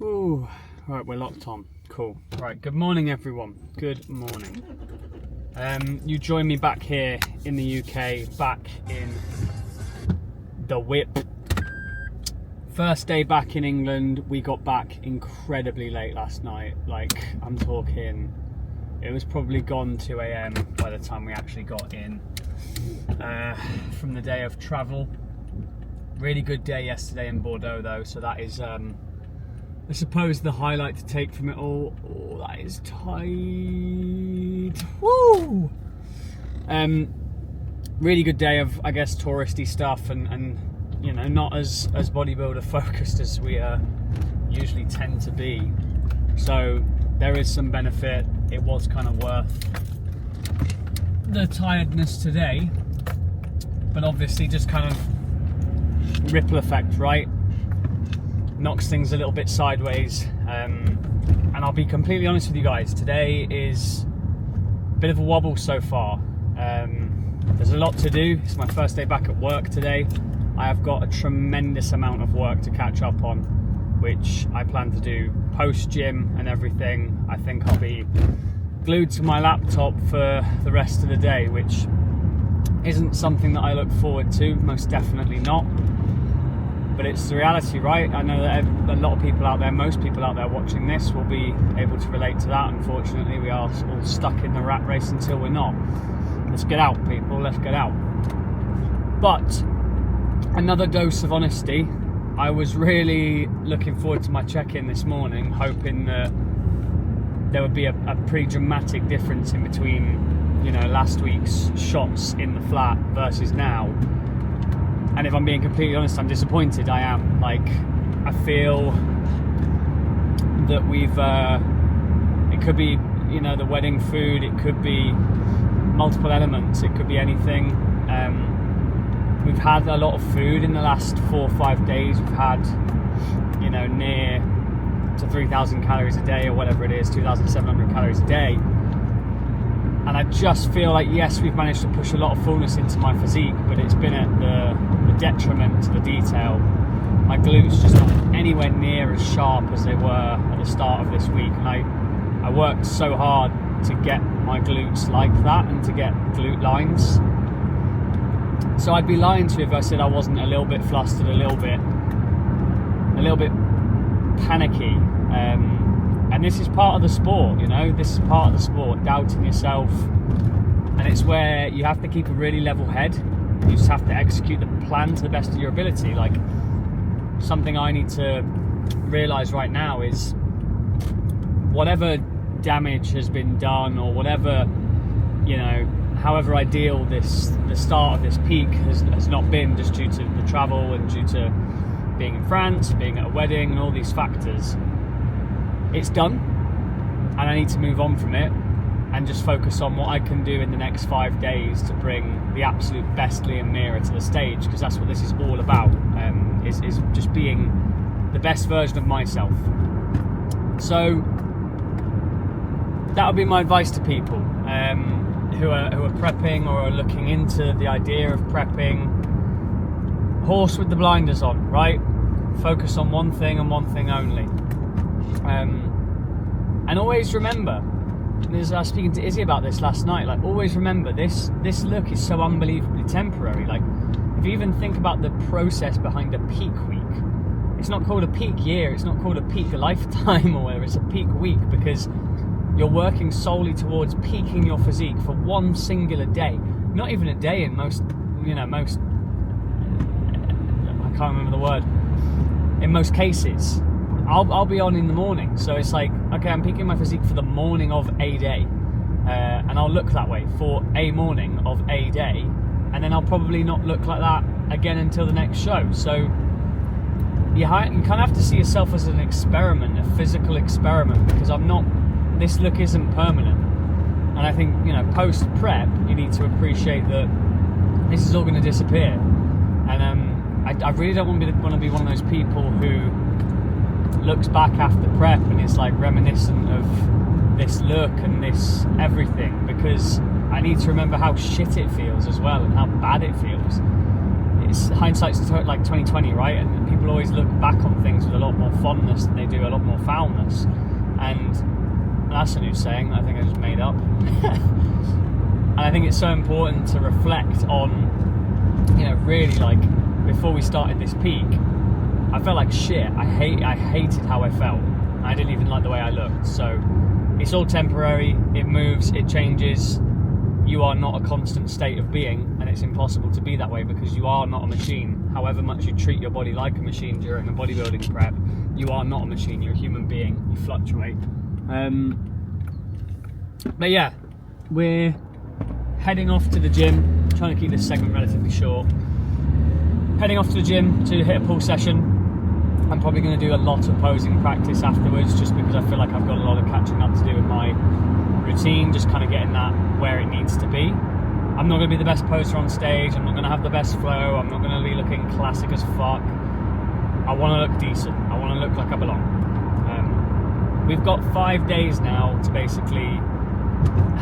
Ooh, right, we're locked on. Cool. Right, good morning, everyone. Good morning. You join me back here in the UK, back in the whip. First day back in England. We got back incredibly late last night. Like, I'm talking, it was probably gone 2 a.m. by the time we actually got in from the day of travel. Really good day yesterday in Bordeaux, though, so that is I suppose the highlight to take from it all. Oh, that is tight. Woo! Really good day of, I guess, touristy stuff and you know, not as bodybuilder focused as we usually tend to be. So there is some benefit. It was kind of worth the tiredness today, but obviously just kind of ripple effect, right? Knocks things a little bit sideways, and I'll be completely honest with you guys, today is a bit of a wobble so far. There's a lot to do. It's my first day back at work today. I have got a tremendous amount of work to catch up on, which I plan to do post gym and everything. I think I'll be glued to my laptop for the rest of the day, which isn't something that I look forward to, most definitely not. But it's the reality, right? I know that a lot of people out there, most people out there watching this will be able to relate to that. Unfortunately, we are all stuck in the rat race until we're not. Let's get out, people, let's get out. But another dose of honesty. I was really looking forward to my check-in this morning, hoping that there would be a pretty dramatic difference in between, you know, last week's shots in the flat versus now. And if I'm being completely honest, I'm disappointed. I am. Like, I feel that it could be, you know, the wedding food, it could be multiple elements, it could be anything. We've had a lot of food in the last 4 or 5 days. We've had, you know, near to 3,000 calories a day or whatever it is, 2,700 calories a day. And I just feel like, yes, we've managed to push a lot of fullness into my physique, but it's been at the detriment to the detail. My glutes just not anywhere near as sharp as they were at the start of this week. And I worked so hard to get my glutes like that and to get glute lines. So I'd be lying to you if I said I wasn't a little bit flustered, a little bit panicky. And this is part of the sport, you know, this is part of the sport, doubting yourself. And it's where you have to keep a really level head. You just have to execute the plan to the best of your ability. Like, something I need to realize right now is whatever damage has been done, or whatever, you know, however ideal the start of this peak has not been, just due to the travel and due to being in France, being at a wedding and all these factors. It's done, and I need to move on from it and just focus on what I can do in the next 5 days to bring the absolute best Liam Meara to the stage, because that's what this is all about, is just being the best version of myself. So that would be my advice to people who are prepping or are looking into the idea of prepping. Horse with the blinders on, right? Focus on one thing and one thing only. And always remember, I was speaking to Izzy about this last night, like, always remember this look is so unbelievably temporary. Like, if you even think about the process behind a peak week, it's not called a peak year, it's not called a peak lifetime or whatever, it's a peak week, because you're working solely towards peaking your physique for one singular day. Not even a day in most, I can't remember the word, in most cases. I'll be on in the morning, so it's like, okay, I'm peaking my physique for the morning of a day, and I'll look that way for a morning of a day, and then I'll probably not look like that again until the next show. So you kind of have to see yourself as an experiment, a physical experiment, because this look isn't permanent. And I think, you know, post prep, you need to appreciate that this is all going to disappear. And I really don't want to be one of those people who looks back after prep and is like reminiscent of this look and this everything, because I need to remember how shit it feels as well, and how bad it feels. It's hindsight's like 2020, right? And people always look back on things with a lot more fondness than they do a lot more foulness. And that's a new saying that I think I just made up. And I think it's so important to reflect on, you know, really, like, before we started this peak, I felt like shit. I hated how I felt. I didn't even like the way I looked. So it's all temporary, it moves, it changes. You are not a constant state of being, and it's impossible to be that way because you are not a machine. However much you treat your body like a machine during a bodybuilding prep, you are not a machine, you're a human being, you fluctuate. But yeah, we're heading off to the gym, trying to keep this segment relatively short. Heading off to the gym to hit a pull session. I'm probably going to do a lot of posing practice afterwards, just because I feel like I've got a lot of catching up to do with my routine, just kind of getting that where it needs to be. I'm not going to be the best poser on stage, I'm not going to have the best flow, I'm not going to be looking classic as fuck. I want to look decent, I want to look like I belong. We've got 5 days now to basically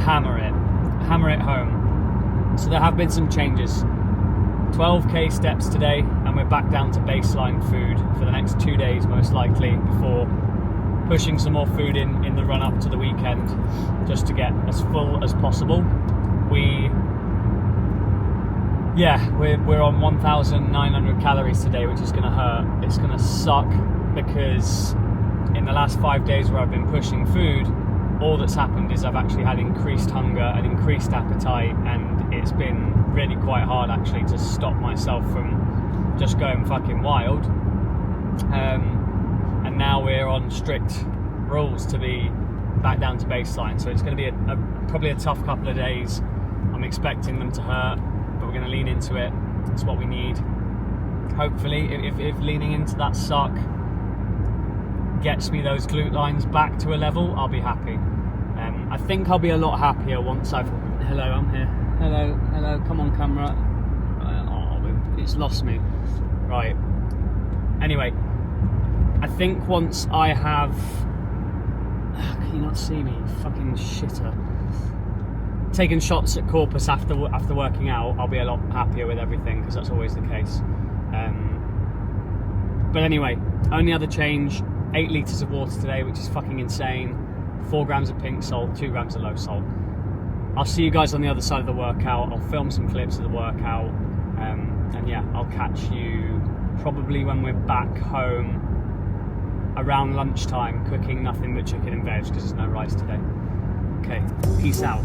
hammer it home. So there have been some changes. 12k steps today, and we're back down to baseline food for the next 2 days most likely, before pushing some more food in the run up to the weekend, just to get as full as possible. We're on 1,900 calories today, which is going to hurt. It's going to suck because in the last 5 days where I've been pushing food, all that's happened is I've actually had increased hunger and increased appetite, and it's been really quite hard actually to stop myself from just going fucking wild. And now we're on strict rules to be back down to baseline, so it's going to be probably a tough couple of days. I'm expecting them to hurt, but we're going to lean into it. It's what we need. Hopefully, if leaning into that suck gets me those glute lines back to a level, I'll be happy. I think I'll be a lot happier once I've... Hello, I'm here. Hello, come on camera. Oh, it's lost me. Right. Anyway, I think once I have... Can you not see me, you fucking shitter? Taking shots at Corpus after working out, I'll be a lot happier with everything, because that's always the case. But anyway, only other change, 8 litres of water today, which is fucking insane. 4 grams of pink salt, 2 grams of low salt. I'll see you guys on the other side of the workout. I'll film some clips of the workout. And yeah, I'll catch you probably when we're back home around lunchtime, cooking nothing but chicken and veg because there's no rice today. Okay, peace out.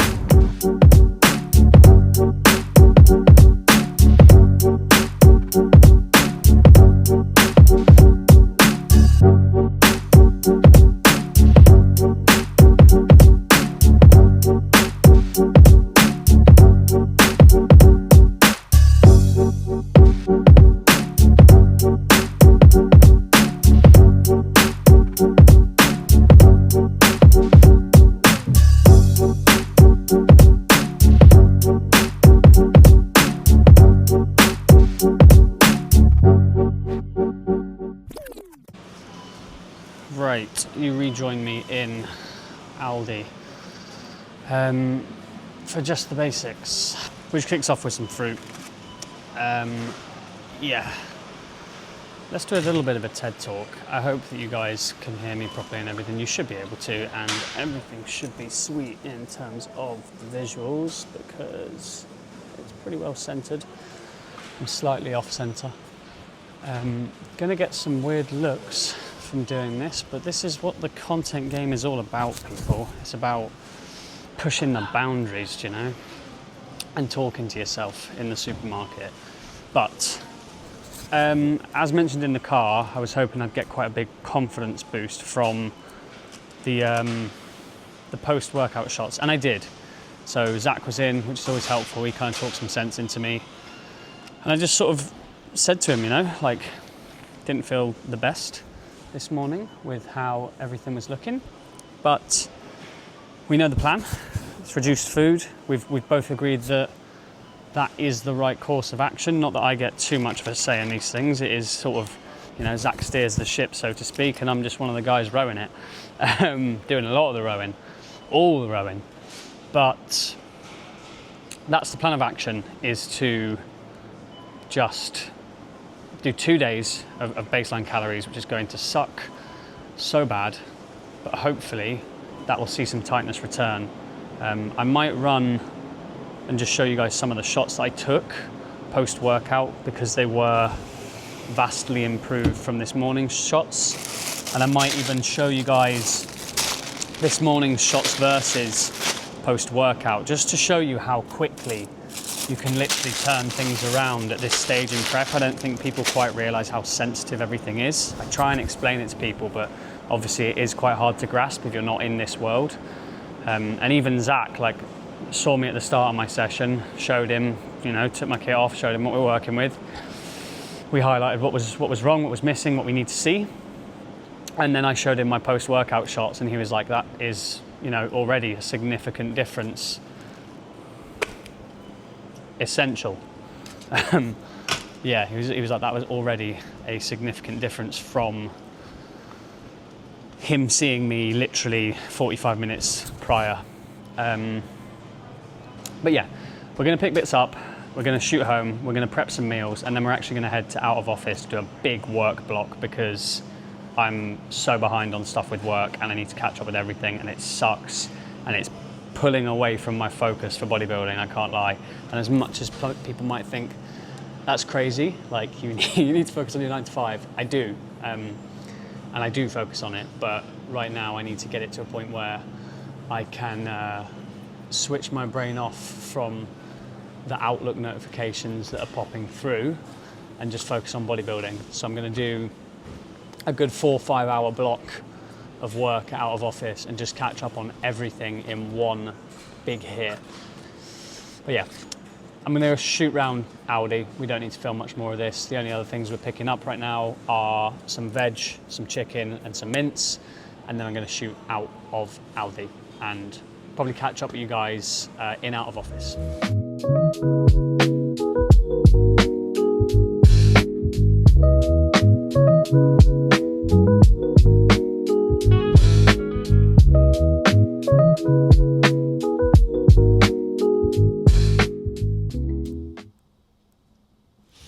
Right, you rejoin me in Aldi for just the basics, which kicks off with some fruit. Yeah, let's do a little bit of a TED talk. I hope that you guys can hear me properly and everything. You should be able to, and everything should be sweet in terms of the visuals because it's pretty well centered. I'm slightly off center. Gonna get some weird looks from doing this, but this is what the content game is all about, people. It's about pushing the boundaries, you know, and talking to yourself in the supermarket. But as mentioned in the car, I was hoping I'd get quite a big confidence boost from the post-workout shots, and I did. So Zach was in, which is always helpful. He kind of talked some sense into me, and I just sort of said to him, you know, like, didn't feel the best this morning with how everything was looking, but we know the plan. It's reduced food. We've both agreed that that is the right course of action. Not that I get too much of a say in these things. It is sort of, you know, Zach steers the ship, so to speak, and I'm just one of the guys rowing it, doing a lot of the rowing, all the rowing. But that's the plan of action, is to just do 2 days of baseline calories, which is going to suck. so bad, but hopefully that will see some tightness return. I might run and just show you guys some of the shots that I took post-workout, because they were vastly improved from this morning's shots. And I might even show you guys this morning's shots versus post-workout, just to show you how quickly you can literally turn things around at this stage in prep. I don't think people quite realize how sensitive everything is. I try and explain it to people, but obviously it is quite hard to grasp if you're not in this world. And even Zach, like, saw me at the start of my session, showed him, you know, took my kit off, showed him what we're working with. We highlighted what was wrong, what was missing, what we need to see. And then I showed him my post-workout shots, and he was like, that is, you know, already a significant difference. Essential. Yeah, he was like, that was already a significant difference from him seeing me literally 45 minutes prior. But yeah, we're going to pick bits up, we're going to shoot home, we're going to prep some meals, and then we're actually going to head to out of office to do a big work block, because I'm so behind on stuff with work and I need to catch up with everything, and it sucks, and it's pulling away from my focus for bodybuilding, I can't lie. And as much as people might think that's crazy, like you need to focus on your 9 to 5, I do. And I do focus on it, but right now I need to get it to a point where I can switch my brain off from the Outlook notifications that are popping through and just focus on bodybuilding. So I'm going to do a good 4 or 5 hour block of work out of office and just catch up on everything in one big hit. But yeah, I'm going to shoot round Aldi. We don't need to film much more of this. The only other things we're picking up right now are some veg, some chicken and some mince, and then I'm going to shoot out of Aldi and probably catch up with you guys in out of office.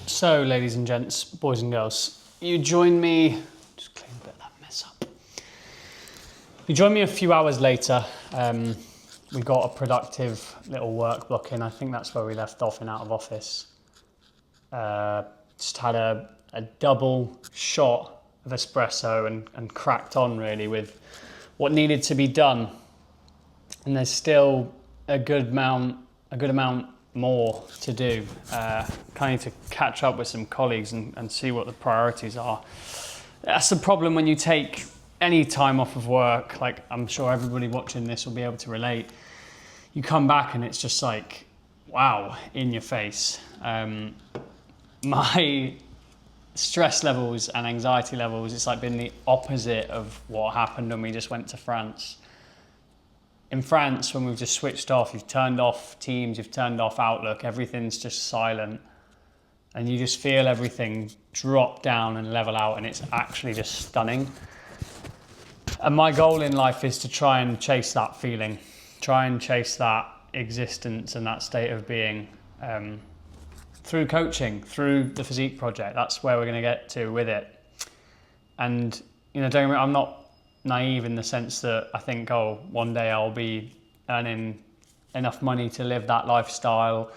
So, ladies and gents, boys and girls, you join me, just clean a bit of that mess up. You join me a few hours later. We got a productive little work block in. I think that's where we left off in out of office. Just had a double shot of espresso and cracked on really with what needed to be done. And there's still a good amount more to do. Kind of need to catch up with some colleagues and see what the priorities are. That's the problem when you take any time off of work. Like, I'm sure everybody watching this will be able to relate. You come back and it's just like, wow, in your face. My stress levels and anxiety levels, it's like been the opposite of what happened when we just went to France. In France, when we've just switched off, you've turned off Teams, you've turned off Outlook, everything's just silent. And you just feel everything drop down and level out, and it's actually just stunning. And my goal in life is to try and chase that feeling, try and chase that existence and that state of being through coaching, through the Physique project. That's where we're going to get to with it. And, you know, don't get me wrong, I'm not naive in the sense that I think, oh, one day I'll be earning enough money to live that lifestyle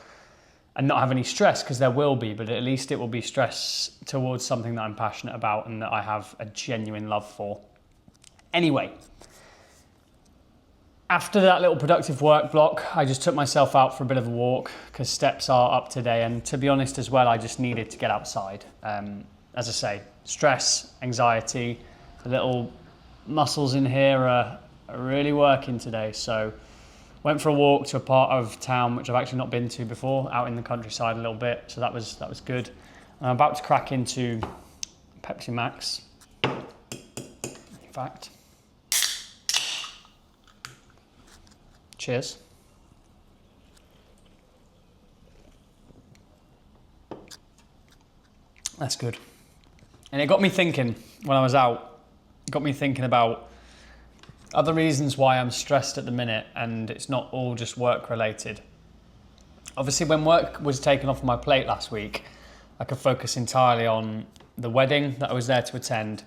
and not have any stress, because there will be, but at least it will be stress towards something that I'm passionate about and that I have a genuine love for. Anyway, after that little productive work block, I just took myself out for a bit of a walk because steps are up today. And to be honest as well, I just needed to get outside. As I say, stress, anxiety, the little muscles in here are really working today. So went for a walk to a part of town which I've actually not been to before, out in the countryside a little bit. So that was good. I'm about to crack into Pepsi Max. In fact, cheers. That's good. And it got me thinking when I was out. It got me thinking about other reasons why I'm stressed at the minute, and it's not all just work related. Obviously, when work was taken off my plate last week, I could focus entirely on the wedding that I was there to attend,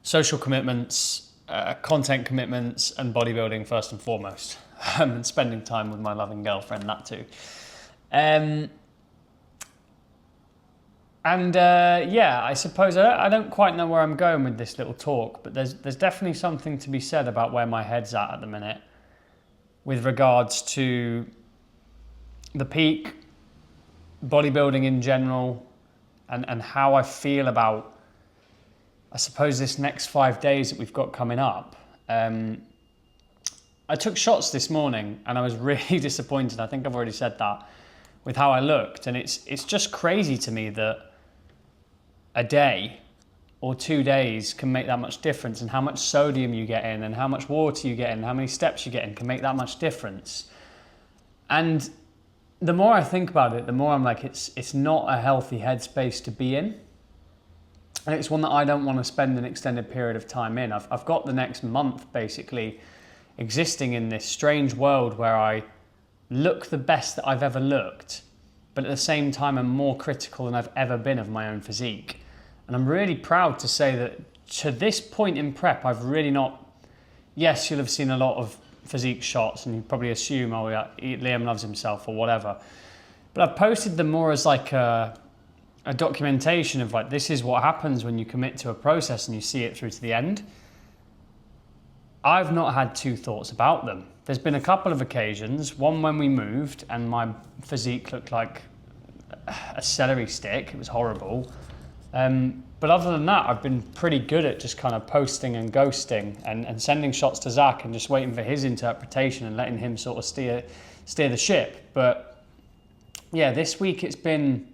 social commitments, content commitments, and bodybuilding first and foremost. And spending time with my loving girlfriend, that too. Yeah, I suppose I don't quite know where I'm going with this little talk, but there's definitely something to be said about where my head's at the minute with regards to the peak, bodybuilding in general, and how I feel about, I suppose, this next 5 days that we've got coming up. I took shots this morning and I was really disappointed. I think I've already said that, with how I looked. And it's just crazy to me that a day or 2 days can make that much difference, and how much sodium you get in and how much water you get in, how many steps you get in can make that much difference. And the more I think about it, the more I'm like, it's not a healthy headspace to be in. And it's one that I don't want to spend an extended period of time in. I've got the next month basically existing in this strange world where I look the best that I've ever looked, but at the same time I'm more critical than I've ever been of my own physique. And I'm really proud to say that to this point in prep, I've really not, yes, you'll have seen a lot of physique shots and you probably assume, oh yeah, Liam loves himself or whatever. But I've posted them more as like a documentation of like, this is what happens when you commit to a process and you see it through to the end. I've not had two thoughts about them. There's been a couple of occasions, one when we moved and my physique looked like a celery stick. It was horrible. But other than that, I've been pretty good at just kind of posting and ghosting and sending shots to Zach and just waiting for his interpretation and letting him sort of steer the ship. But yeah, this week it's been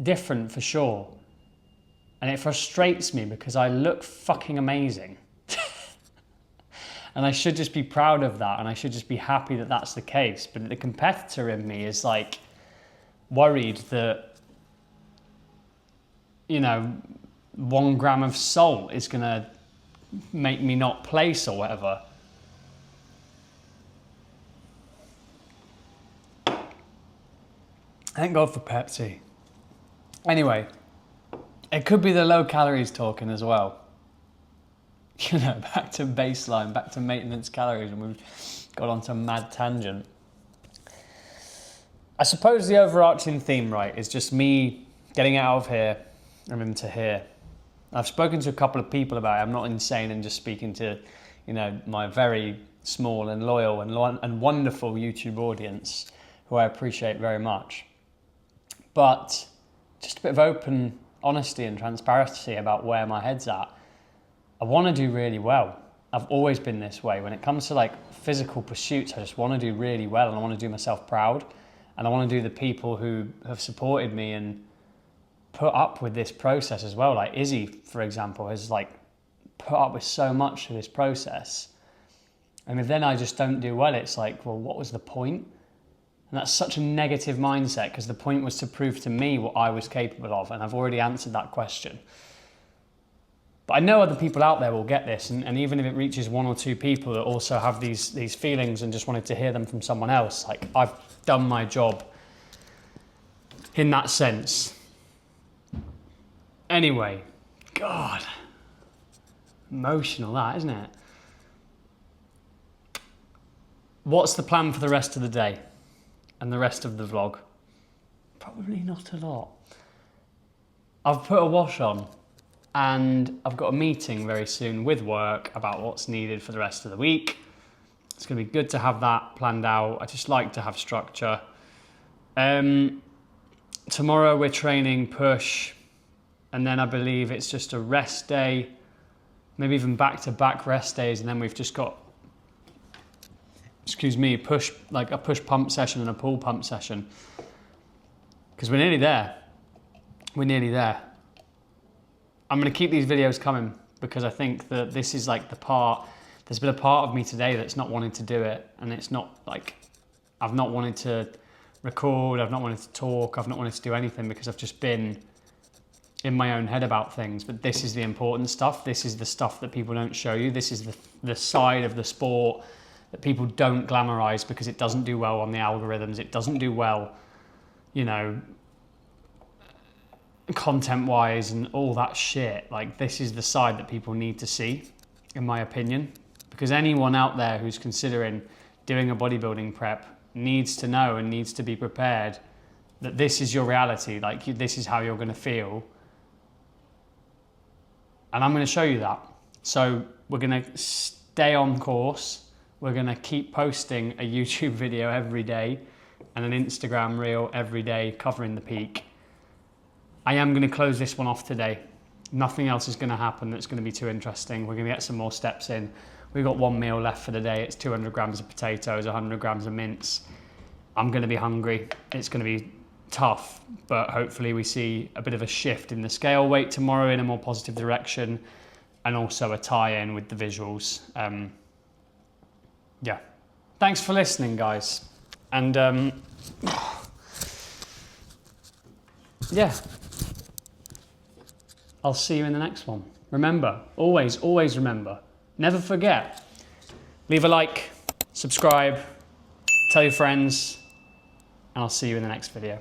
different for sure. And it frustrates me because I look fucking amazing. And I should just be proud of that, and I should just be happy that that's the case. But the competitor in me is like worried that, you know, 1 gram of salt is gonna make me not place or whatever. Thank God for Pepsi. Anyway, it could be the low calories talking as well. You know, back to baseline, back to maintenance calories, and we've got onto a mad tangent. I suppose the overarching theme, right, is just me getting out of here and into here. I've spoken to a couple of people about it. I'm not insane and just speaking to, you know, my very small and loyal and wonderful YouTube audience, who I appreciate very much. But just a bit of open honesty and transparency about where my head's at. I want to do really well. I've always been this way. When it comes to like physical pursuits, I just want to do really well, and I want to do myself proud, and I want to do the people who have supported me and put up with this process as well. Like Izzy, for example, has like put up with so much of this process. And if then I just don't do well, it's like, well, what was the point? And that's such a negative mindset, because the point was to prove to me what I was capable of, and I've already answered that question. But I know other people out there will get this, and even if it reaches 1 or 2 people that also have these feelings and just wanted to hear them from someone else, like, I've done my job in that sense. Anyway, God, emotional that, isn't it? What's the plan for the rest of the day and the rest of the vlog? Probably not a lot. I've put a wash on, and I've got a meeting very soon with work about what's needed for the rest of the week. It's going to be good to have that planned out. I just like to have structure. Tomorrow we're training push, and then I believe it's just a rest day, maybe even back-to-back rest days, and then we've just got, a push pump session and a pull pump session. Because we're nearly there. We're nearly there. I'm going to keep these videos coming, because I think that this is like the part, there's been a part of me today that's not wanting to do it, and it's not like, I've not wanted to record, I've not wanted to talk, I've not wanted to do anything, because I've just been in my own head about things. But this is the important stuff. This is the stuff that people don't show you. This is the side of the sport that people don't glamorize, because it doesn't do well on the algorithms. It doesn't do well, you know, content wise and all that shit, like this is the side that people need to see, in my opinion, because anyone out there who's considering doing a bodybuilding prep needs to know and needs to be prepared that this is your reality, like this is how you're going to feel, and I'm going to show you that. So we're going to stay on course. We're going to keep posting a YouTube video every day and an Instagram reel every day covering the peak. I am going to close this one off today. Nothing else is going to happen that's going to be too interesting. We're going to get some more steps in. We've got one meal left for the day. It's 200 grams of potatoes, 100 grams of mince. I'm going to be hungry. It's going to be tough, but hopefully we see a bit of a shift in the scale weight tomorrow in a more positive direction, and also a tie-in with the visuals. Yeah. Thanks for listening, guys. And yeah. I'll see you in the next one. Remember, always, always remember, never forget, leave a like, subscribe, tell your friends, and I'll see you in the next video.